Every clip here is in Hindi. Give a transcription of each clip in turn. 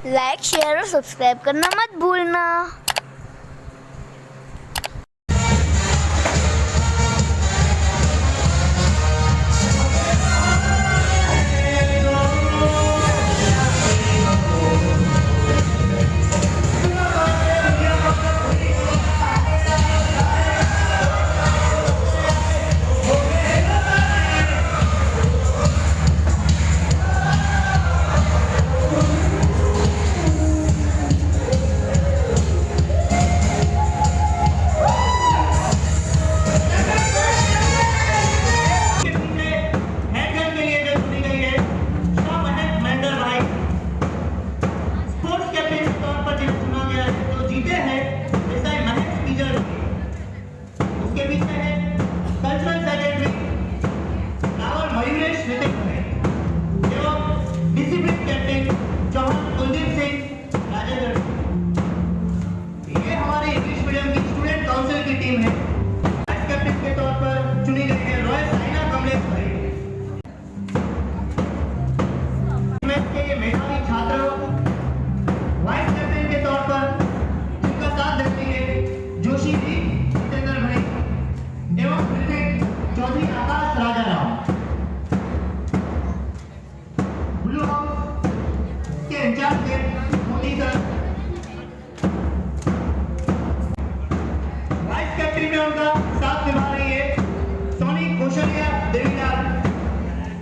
लाइक शेयर और सब्सक्राइब करना मत भूलना।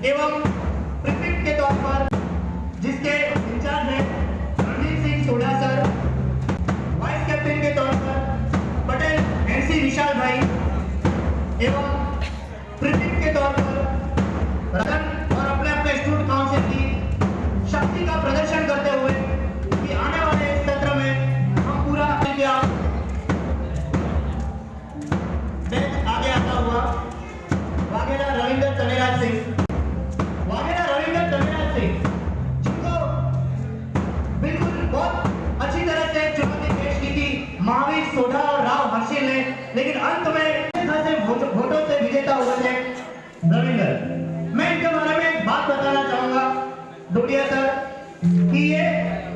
एवं क्रिकेट के तौर पर जिसके इंचार्ज हैं Ranjit Singh Sodha sir, vice captain के तौर पर पटेल एनसी विशाल भाई एवं क्रिकेट के तौर पर रतन और अपने अपने स्टूडेंट काउंसिल की शक्ति का प्रदर्शन करते हुए कि आने वाले सत्र में हम पूरा आगे आता हुआ वाघेला रविंद्र तनेराज सिंह जिनको बिल्कुल बहुत अच्छी तरह से चुनौती पेश की थी महावीर सोढ़ा और राव हर्षिल ने, लेकिन अंत में वोटों से विजेता हुए थे रविंद्र। मैं इनके बारे में एक बात बताना चाहूंगा डोडिया सर कि ये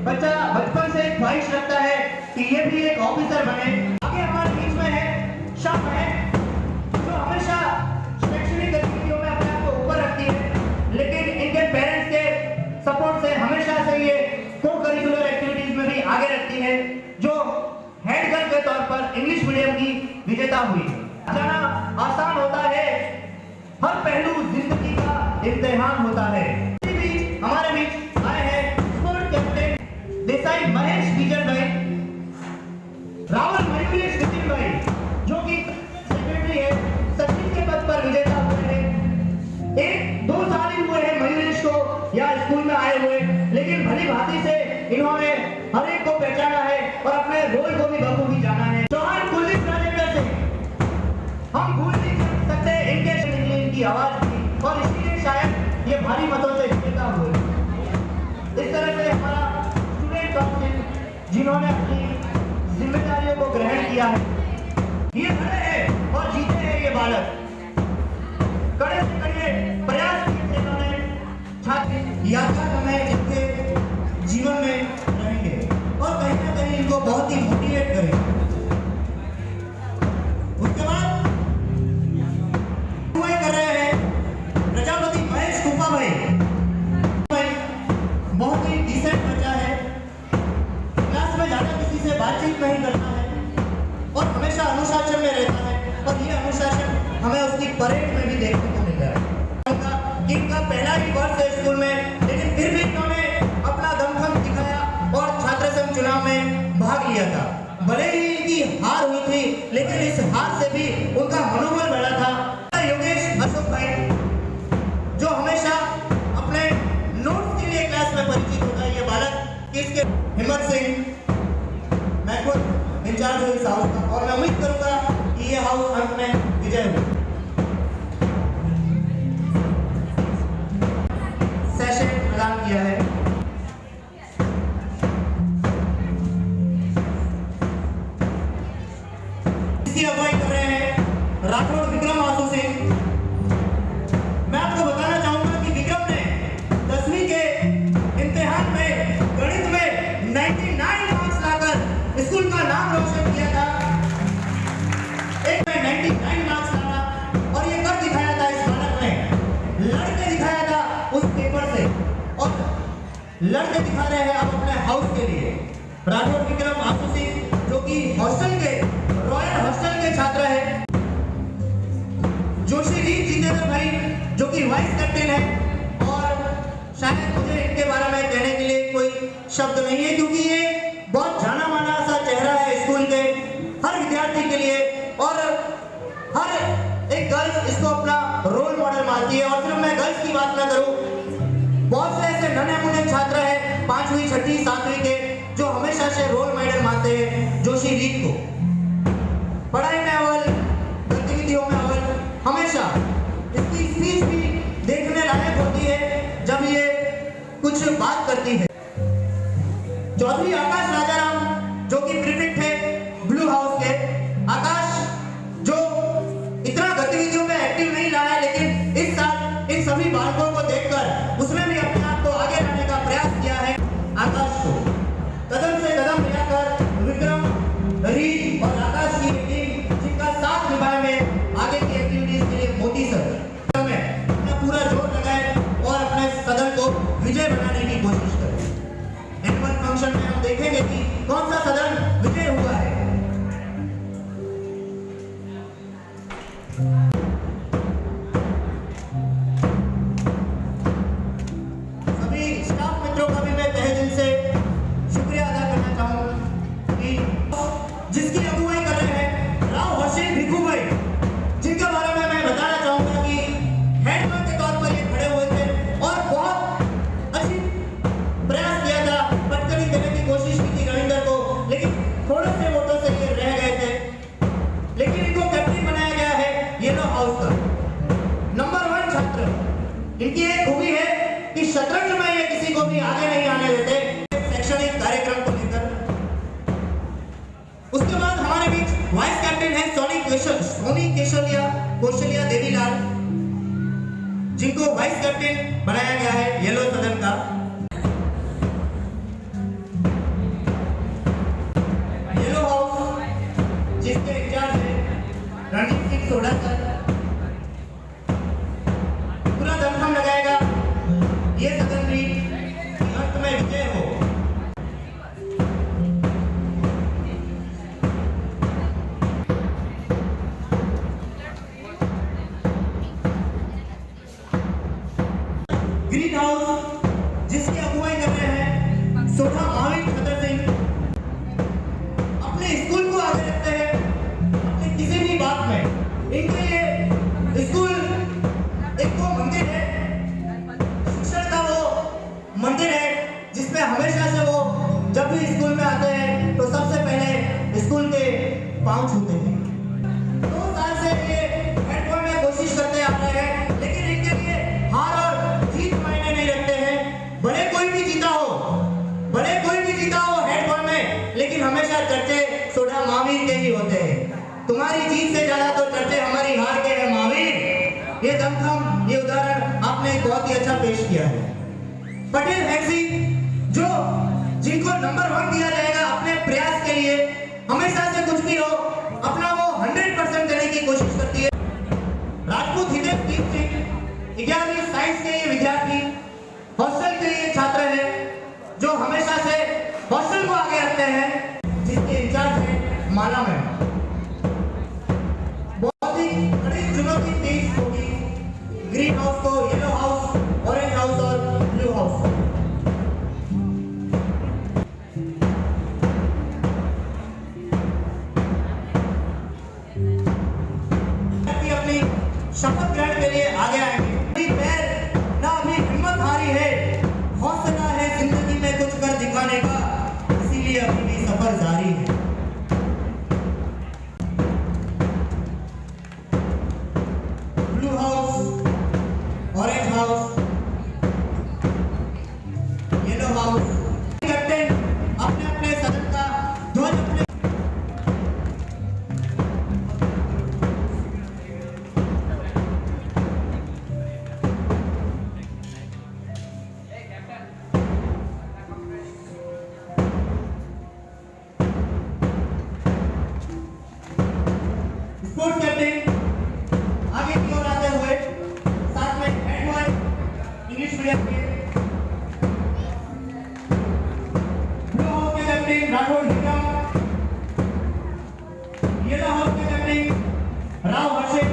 बच्चा बचपन से ख्वाहिश रखता है कि ये भी एक ऑफिसर बने। आगे हमारे बीच में है शाह है जो हमेशा शैक्षणिक गतिविधियों में अपने आप को ऊपर रखती है, लेकिन इनके पेरेंट्स के सपोर्ट से हमेशा से ये को करिकुलर एक्टिविटीज में भी आगे रखती है, जो हेड गर्ल के तौर पर इंग्लिश मीडियम की विजेता हुई। जाना आसान होता है, हर पहलू जिंदगी का इम्तिहान होता है। हमारे बीच आए हैं स्पोर्ट कैप्टन देसाई महेश विजय भाई, रावल मयूरेश नितिन भाई जो कि सेक्रेटरी है, सचिव के पद पर विजेता हुए हैं। एक 2 साल ही हुए हैं मयूरेश को या स्कूल में आए हुए, लेकिन भली भांति से इन्होंने हर एक को पहचाना है और अपने रोल को भी बखूबी जाना है। चौहान कुलदीप राजेंद्र से हम भूल नहीं सकते इनके इनकी आवाज थी और इसीलिए शायद ये भारी मतों से विजेता हुए। इस तरह से हमारा स्टूडेंट काउंसिल जिन्होंने अपनी जिम्मेदारियों को ग्रहण किया है, ये खड़े हैं और जीते हैं ये बालक। कड़े से कड़े प्रयास किए थे इन्होंने, छात्र यादगार हमें इनके जीवन में रहेंगे और कहीं ना कहीं इनको बहुत ही मोटिवेट करेंगे। उसके बाद हुए कर रहे हैं प्रजापति महेश कुपा भाई, बहुत ही डिसेंट बच्चा है, क्लास में ज्यादा किसी से बातचीत नहीं करता है और हमेशा अनुशासन में रहता है, और ये अनुशासन हमें उसकी परेड में भी देखने को मिल रहा है। इनका पहला ही वर्ष है स्कूल में, लेकिन फिर भी इन्होंने अपना दमखम दिखाया और छात्र संघ चुनाव में भाग लिया था। भले ही इनकी हार हुई थी, लेकिन इस हार से भी उनका मनोबल बढ़ा था। योगेश अशोक भाई जो हमेशा अपने नोट्स के लिए क्लास में परिचित होता है, ये बालक इसके हिम्मत सिंह मैं खुद इंचार्ज हूँ इस हाउस का, और मैं उम्मीद करूंगा कि ये हाउस अंत में विजय हो। सेशन प्रदान किया है। इसकी अगुवाई कर रहे हैं राठौड़ विक्रम आसू सिंह। मैं आपको बताना चाहूंगा कि विक्रम ने 10वीं के इम्तिहान में गणित में लड़के दिखा रहे हैं अब अपने हाउस के लिए। राठौर विक्रम आशु सिंह जो कि हॉस्टल के रॉयल हॉस्टल के छात्र है। जोशी रीत जितेंद्र भाई जो कि वाइस कैप्टन है, और शायद मुझे इनके बारे में कहने के लिए कोई शब्द नहीं है क्योंकि ये बहुत जाना माना सा चेहरा है स्कूल के हर विद्यार्थी के लिए, और हर एक गर्ल्स इसको अपना रोल मॉडल मानती है। और सिर्फ मैं गर्ल्स की बात ना करूं, बहुत से ऐसे नन्हे मुन्ने छात्र हैं 5वीं 6वीं 7वीं के जो हमेशा से रोल मॉडल मानते हैं जोशी रीत को। पढ़ाई में अव्वल, गतिविधियों में अव्वल, हमेशा इसकी स्पीच भी देखने लायक होती है जब ये कुछ बात करती है। चौधरी आकाश राजाराम जो कि प्रीफेक्ट है ब्लू हाउस के। आकाश जो इतना गतिविधियों में एक्टिव नहीं रहा है, लेकिन इस साल इन सभी बालकों को देखकर उसने भी अपने आप को आगे लाने का प्रयास किया है। आकाश को कदम से कदम मिलाकर विक्रम, रीत और आकाश की टीम जिनका साथ निभाए में आगे की एक्टिविटीज के लिए मोदी सर में अपना पूरा जोर लगाए और अपने सदन को विजय बनाने की कोशिश करें। एनुअल फंक्शन में हम देखेंगे कि कौन सा सदन विजय हुआ है। सभी स्टाफ मित्रों का भी मैं तहे दिल से शुक्रिया अदा करना चाहूंगा कि जिसकी अगुवाई कर रहे हैं राव हर्षिल भिखू भाई, जिनके बारे में मैं बताना चाहूंगा कि हेडमैन के तौर पर ये खड़े हुए थे और बहुत अच्छी प्रयास किया था, पटकनी देने की कोशिश की थी रविंदर को, लेकिन थोड़े से वोटों से ये रह गए थे। लेकिन इनको कैप्टन बनाया गया है येलो हाउस का नंबर 1 छात्र। इनकी एक खूबी है कि शतरंज में ये किसी को भी आगे नहीं आने देते शैक्षणिक कार्यक्रम को लेकर। उसके बाद हमारे बीच वाइस कैप्टन है सोनी कौशल्या देवीलाल, जिनको वाइस कैप्टन बनाया गया है येलो सदन का। येलो हाउस जिसके इंचार्ज है रणजीत सिंह सोडा सर, पूरा दमखम लगाएगा ये सदन भी अंत में विजय हो। ग्रीन हाउस जिसकी अगुवाई कर रहे हैं सोढ़ा महावीर खतर सिंह, अपने स्कूल को आगे रखते हैं अपने किसी भी बात में। इनके लिए स्कूल एक वो मंदिर है, शिक्षक का वो मंदिर है जिसमें हमेशा से वो जब भी स्कूल में आते हैं तो सबसे पहले स्कूल के पांव छूते हैं। 2 साल से ये हेड बॉय में कोशिश करते आ रहे हैं, लेकिन इनके लिए हार और जीत मायने नहीं रखते हैं। भले कोई भी जीता हो हेड बॉय में, लेकिन हमेशा चर्चे सोढ़ा महावीर के ही होते हैं। तुम्हारी जीत से ज्यादा तो चर्चे हमारी हार के हैं महावीर। ये दमखम, ये उदाहरण आपने बहुत ही अच्छा पेश किया है। पटेल हैक्सी जो जिनको नंबर 1 दिया जाएगा अपने प्रयास के लिए, हमेशा से कुछ भी हो अपना वो 100% देने की कोशिश करती है। राजपूत हितेश सिंह 11वीं साइंस के ये विद्यार्थी हॉस्टल के ये छात्र हैं जो हमेशा से हॉस्टल को आगे रखते हैं, जिसके इंचार्ज है माला मैम। बहुत ही बड़ी चुनौती पेश होगी ग्रीन हाउस को, येलो हाउस, ऑरेंज हाउस और ब्लू हाउस। अपनी शपथ ग्रहण के लिए आगे आएंगे। पैर ना अभी हिम्मत हारी है, हौसला है जिंदगी में कुछ कर दिखाने का, इसीलिए अभी भी सफर जारी है। हर्षिल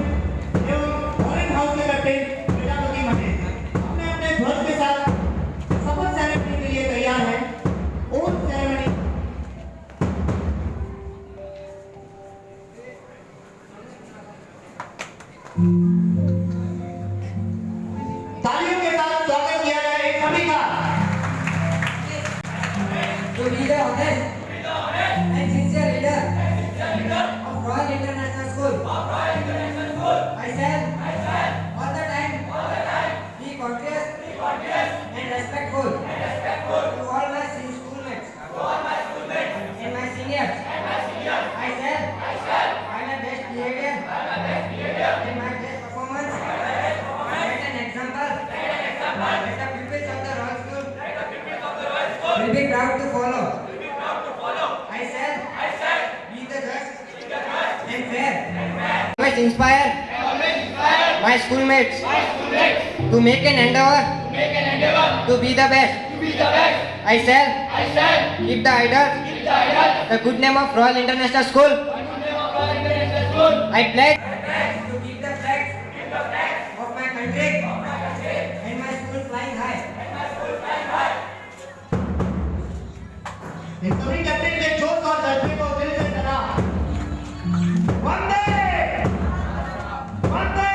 एवं ऑरेंज हाउस के कैप्टन प्रजापति महेश अपने अपने ध्वज के साथ शपथ सेरेमनी के लिए तैयार हैं। ओथ सेरेमनी तालियों के साथ स्वागत किया जाए सभी का। To be the honest and sincere leader of Royal International School. I shall all the time be courteous and respectful to all my schoolmates and my seniors. I shall by my best behavior and my best performance set an example that the pupils of the Royal School will be proud to follow. I shall be the just and fair. Always inspire my schoolmates to make an endeavor to be the best. I shall keep the idol, the good name of Royal International School. I pledge to keep the flag of my country and my school flying high. इन सभी कैप्टन के जोश और जज्बे को दिल से सराहा। वंदे वंदे।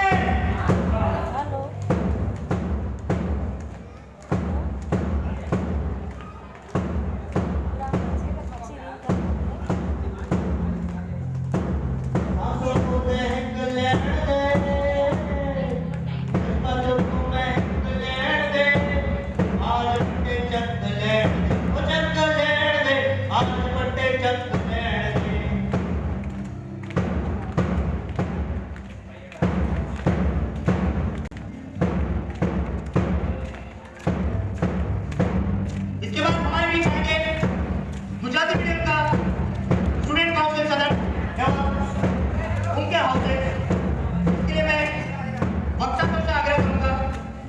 आंसू को महक लेने दे, पलों को महक लेने दे, आज के चक लेने दे, ओ चक लेने दे, आज पट्टे चक लेने दे। इसके बाद हमारे बीच आएंगे गुजराती मीडियम का स्टूडेंट काउंसिल सदस्य एवं उनके हौसले। इसके लिए मैं वक्ता से आग्रह करूंगा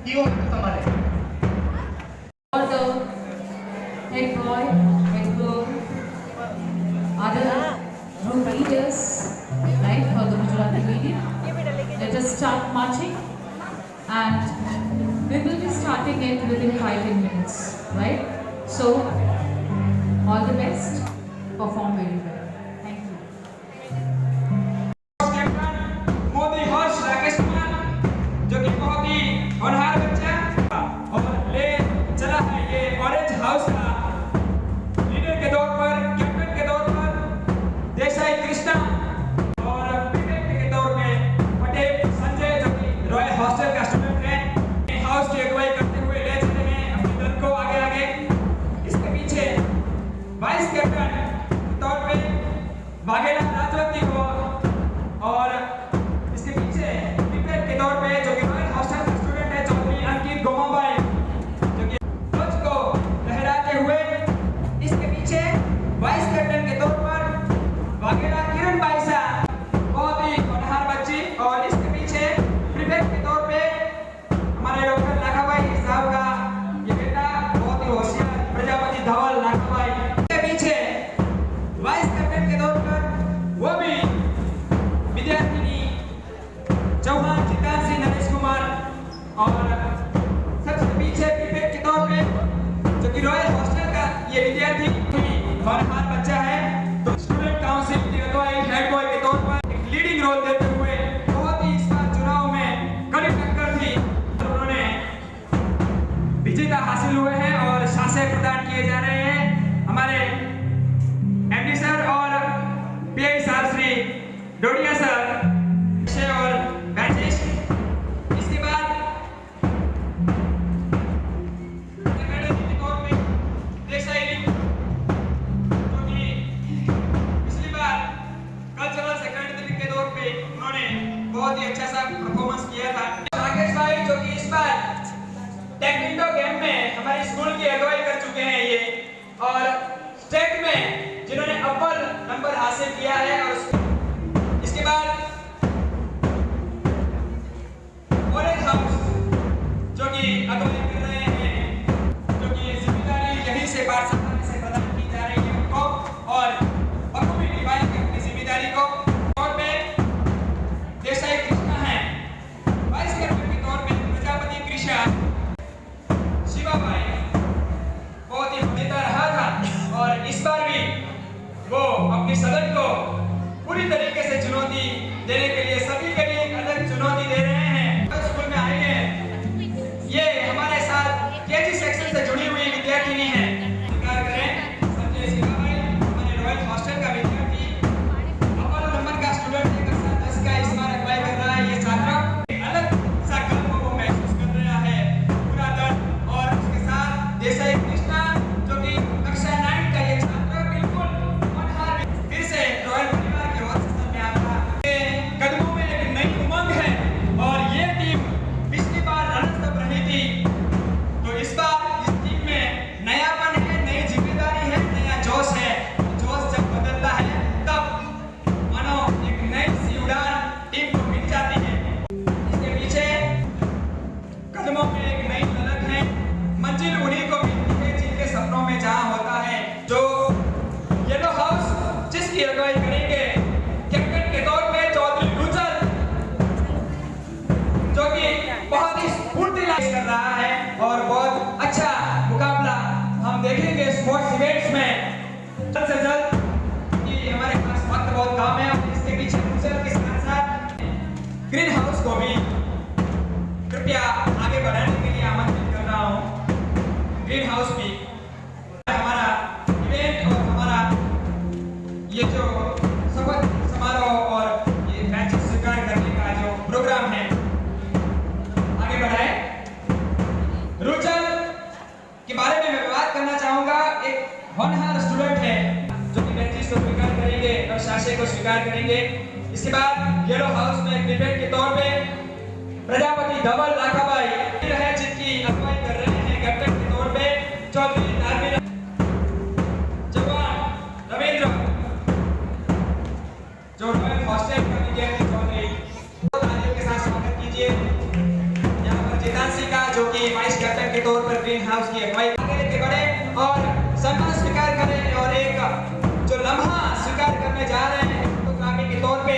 कि वो संभाले। All the head boy, head girl, other group leaders, right, for the Gujarati medium. Let us start marching, and we will be starting it within 5 minutes, right? So, all the best, perform very well. Thank you. Modi हर्ष राकेश कुमार जो कि बहुत ही होनहार बच्चा और ले चला है ये ऑरेंज हाउस का लीडर के तौर पर, कैप्टन के तौर पर देसाई कृष्णा और प्रीफेक्ट के तौर में पटेल संजय जो कि रॉयल हॉस्टल का स्टूडेंट है। हाउस की अगुवाई करते हुए ले चले हैं अपने दल को आगे आगे। इसके पीछे वाइस कैप्टन के तौर पे वाघेला राजवती को और इसके पीछे प्रीफेक्ट के तौर पे जो कि रॉयल हॉस्टल का स्टूडेंट है चौधरी अंकित गोमाबाई जो कि ध्वज को लहराते हुए। इसके पीछे वाइस कैप्टन के तौर पर वाघेला किरण बाईसा बहुत ही होनहार बच्ची और इसके पीछे प्रीफेक्ट के तौर पे हमारे डॉक्टर लाखाबाई साहब का ये बेटा बहुत ही होशियार प्रजापति धवल लाखाबाई। इसके पीछे वाइस कैप्टन के तौर पर वो भी विद्यार्थिनी चौहान जितान सिंह नरेश कुमार और सबसे पीछे प्रीफेक्ट के तौर पे जो कि रॉयल हॉस्टल का ये विद्यार्थी होनहार बच्चा है। तो स्टूडेंट काउंसिल की अगुवाई हेड बॉय के तौर पर एक लीडिंग रोल देते हुए बहुत ही इस बार चुनाव में कड़ी टक्कर थी, उन्होंने विजेता हासिल हुए हैं और शासे प्रदान किए जा रहे हैं हमारे एमडी सर और पीआई साहब श्री डोडिया सर और बैचेस। इसके बाद एकेडमी के तौर पे देसाई जो कि पिछली बार कल्चरल सेक्रेटरी के तौर पे उन्होंने बहुत ही अच्छा सा परफॉर्मेंस किया था। राकेश भाई जो कि इस बार टेक्निकल गेम में हमारी स्कूल की अगुवाई कर चुके हैं ये और स्टेट में जिन्होंने अव्वल नंबर हासिल किया है। और इसके बाद ऑरेंज हाउस जो कि अगुवाई कर रहे हैं, जो कि जिम्मेदारी यहीं से पाठशाला से प्रदान की जा रही है उनको और बखूबी निभाएंगे अपनी जिम्मेदारी को। और मैं देसाई वो अपनी सदन को पूरी तरीके से चुनौती देने के लिए सभी के लिए एक अलग चुनौती दे रहे हैं। स्कूल में आई हैं, ये हमारे साथ केजी सेक्शन से जुड़ी हुई विद्यार्थिनी है। स्वीकार करें संजय सिन्हा भाई, हमारे रॉयल हॉस्टल का विद्यार्थी, अव्वल नंबर का स्टूडेंट है, कक्षा 10 का इस बार अप्लाई कर रहा है। ये छात्र अलग सा कल को महसूस कर रहा है, पूरा दर्द, और उसके साथ देसाई कृष्णा जो कि कक्षा 9 का ये छात्र बिल्कुल होनहार फिर से रॉयल परिवार के हॉस्टल में आता है। कदमों में एक नई उमंग है और ये टीम पिछली बार रनर्स अप रही थी, तो इस बार इस टीम में नयापन है, नई जिम्मेदारी है, नया जोश है। जोश जब बदलता है तब मानो एक नई सी उड़ान टीम को मिल जाती है। इसके पीछे कदमों में एक नई ललक है, मंजिल उन्हीं को मिलती है जिनके सपनों में जहां होता है। जो येलो हाउस जिसकी अगुवाई करेंगे कैप्टन के तौर पे चौधरी रुचल, जो कि बहुत ही स्फूर्ति कर रहा है और बहुत अच्छा मुकाबला हम देखेंगे स्पोर्ट्स इवेंट्स में जल्द से जल्द, कि हमारे पास वक्त बहुत कम है। और इसके पीछे रुचल के साथ साथ ग्रीन हाउस को भी कृपया आगे बढ़ाने के लिए आमंत्रित कर रहा हूँ। ग्रीन हाउस भी हमारा इवेंट और हमारा ये जो शपथ समारोह और ये मैच स्वीकार करने का जो प्रोग्राम है आगे बढ़ाए। रुचल के बारे में मैं बात करना चाहूंगा। एक होनहार स्टूडेंट है जो कि मैचेस को स्वीकार करेंगे और शासे को स्वीकार करेंगे। इसके बाद येलो हाउस में क्रिकेट के तौर पे प्रजापति धवल लाखाबाई है, जिनकी अगुवाई कर रहे हैं कैप्टन के तौर पे चौधरी नारविन जवान रविंद्र, जो रॉयल हॉस्टल का विद्यार्थी चौधरी। तालियों के साथ स्वागत कीजिए यहाँ पर जितांशी का, जो कि वाइस कैप्टन के तौर पर ग्रीन हाउस की अगुवाई आगे लेके बढ़े और सम्मान स्वीकार करें और एक जो लम्हा स्वीकार करने जा रहे हैं फोटोग्राफी के तौर पे।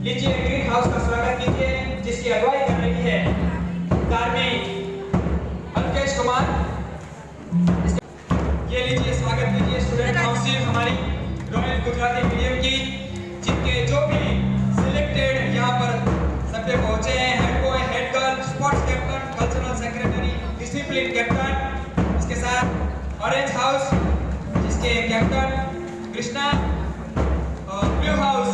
लीजिए ग्रीन हाउस का स्वागत कीजिए, जिसकी अगुवाई कर रही है कार्मी अंकेश कुमार। ये लीजिए स्वागत कीजिए स्टूडेंट काउंसिल हमारी रॉयल गुजराती मीडियम की, जिनके जो भी सिलेक्टेड यहाँ पर सबके पहुंचे हैं, head boy, head girl, sports captain, cultural secretary, discipline captain. इसके साथ ऑरेंज हाउस जिसके कैप्टन कृष्णा, ब्लू हाउस